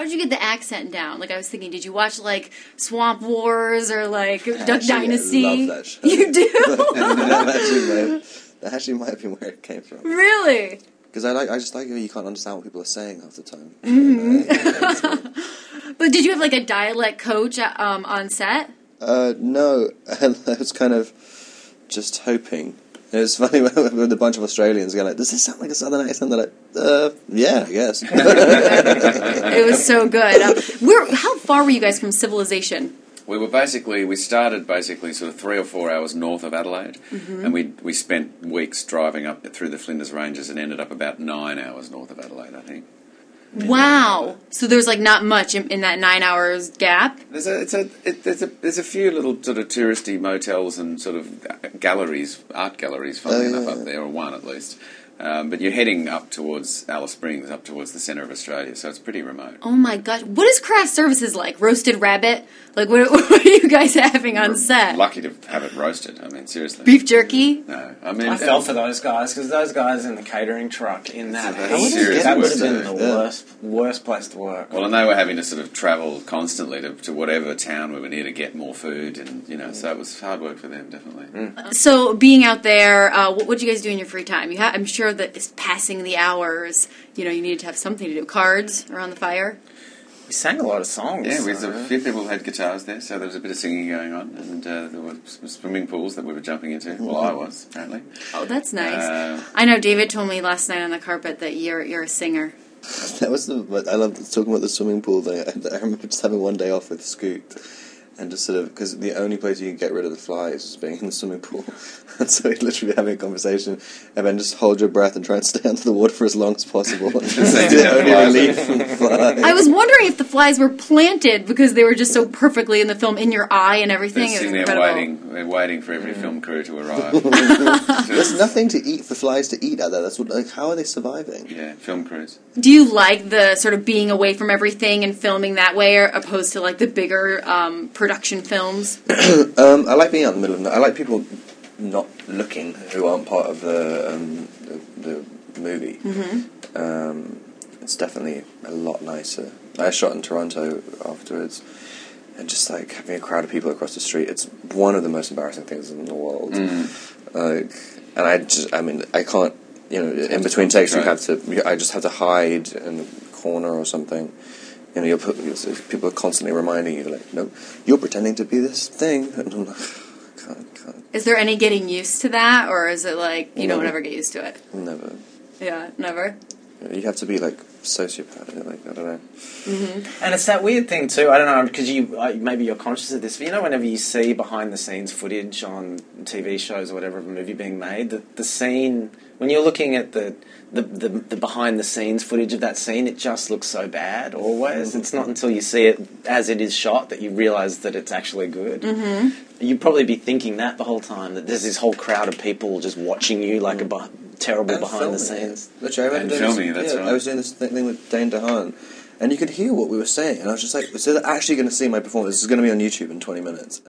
did you get the accent down? Like, I was thinking, did you watch, like, Swamp Wars or, like, Duck Actually, Dynasty? I love that show. You do? that actually might have been where it came from. Really? Because I just like how you can't understand what people are saying half the time. But did you have, like, a dialect coach on set? No, and I was kind of just hoping. It was funny with a bunch of Australians going like, does this sound like a southern accent? They're like, yeah, I guess. It was so good. How far were you guys from civilization? We started sort of 3 or 4 hours north of Adelaide, and we spent weeks driving up through the Flinders Ranges and ended up about 9 hours north of Adelaide, I think. Wow! So there's like not much in that 9 hours gap. There's a few little sort of touristy motels and sort of galleries, art galleries, funnily enough, up there, or one at least. But you're heading up towards Alice Springs, up towards the centre of Australia, so it's pretty remote. Oh my gosh. What is craft services like? Roasted rabbit? Like, what are you guys having on set? Lucky to have it roasted, I mean, seriously. Beef jerky? No. I mean, I fell for those guys, because those guys in the catering truck in that That heat, would that would have have been the worst place to work. Well, and they were having to sort of travel constantly to whatever town we were near to get more food, and, so it was hard work for them, definitely. So, being out there, what did you guys do in your free time? I'm sure that it's passing the hours, you needed to have something to do. Cards around the fire? We sang a lot of songs. Yeah, a few people had guitars there, so there was a bit of singing going on, and there were some swimming pools that we were jumping into. Well, I was, apparently. Oh, that's nice. I know David told me last night on the carpet that you're a singer. That was I love talking about the swimming pool thing. I remember just having one day off with Scoot, and just sort of, because the only place you can get rid of the flies is being in the swimming pool. And so we'd literally having a conversation, and then just hold your breath and try and stay under the water for as long as possible. That's the only relief from flies. I was wondering if the flies were planted because they were just so perfectly in the film, in your eye and everything. They're sitting there waiting for every film crew to arrive. There's nothing to eat for flies to eat out there. That's how are they surviving? Yeah, film crews. Do you like the sort of being away from everything and filming that way, or opposed to like the bigger production films? I like being out in the middle of it. I like people not looking who aren't part of the movie. It's definitely a lot nicer. I shot in Toronto afterwards, and just like having a crowd of people across the street, it's one of the most embarrassing things in the world. And I can't, in between takes I just have to hide in the corner or something. People are constantly reminding you, like, no, you're pretending to be this thing. And I'm like, can't. Is there any getting used to that, or is it like you don't ever get used to it? Never. Yeah, never. You have to be like sociopath. Like, I don't know. And it's that weird thing too. I don't know, because maybe you're conscious of this, but whenever you see behind the scenes footage on TV shows or whatever of a movie being made, the scene, when you're looking at the behind the scenes footage of that scene, it just looks so bad always. It's not until you see it as it is shot that you realise that it's actually good. You'd probably be thinking that the whole time, that there's this whole crowd of people just watching you like a terrible and behind the scenes. Literally, I remember I was doing this thing with Dane DeHaan, and you could hear what we were saying, and I was just like, so they're actually going to see my performance. This is going to be on YouTube in 20 minutes.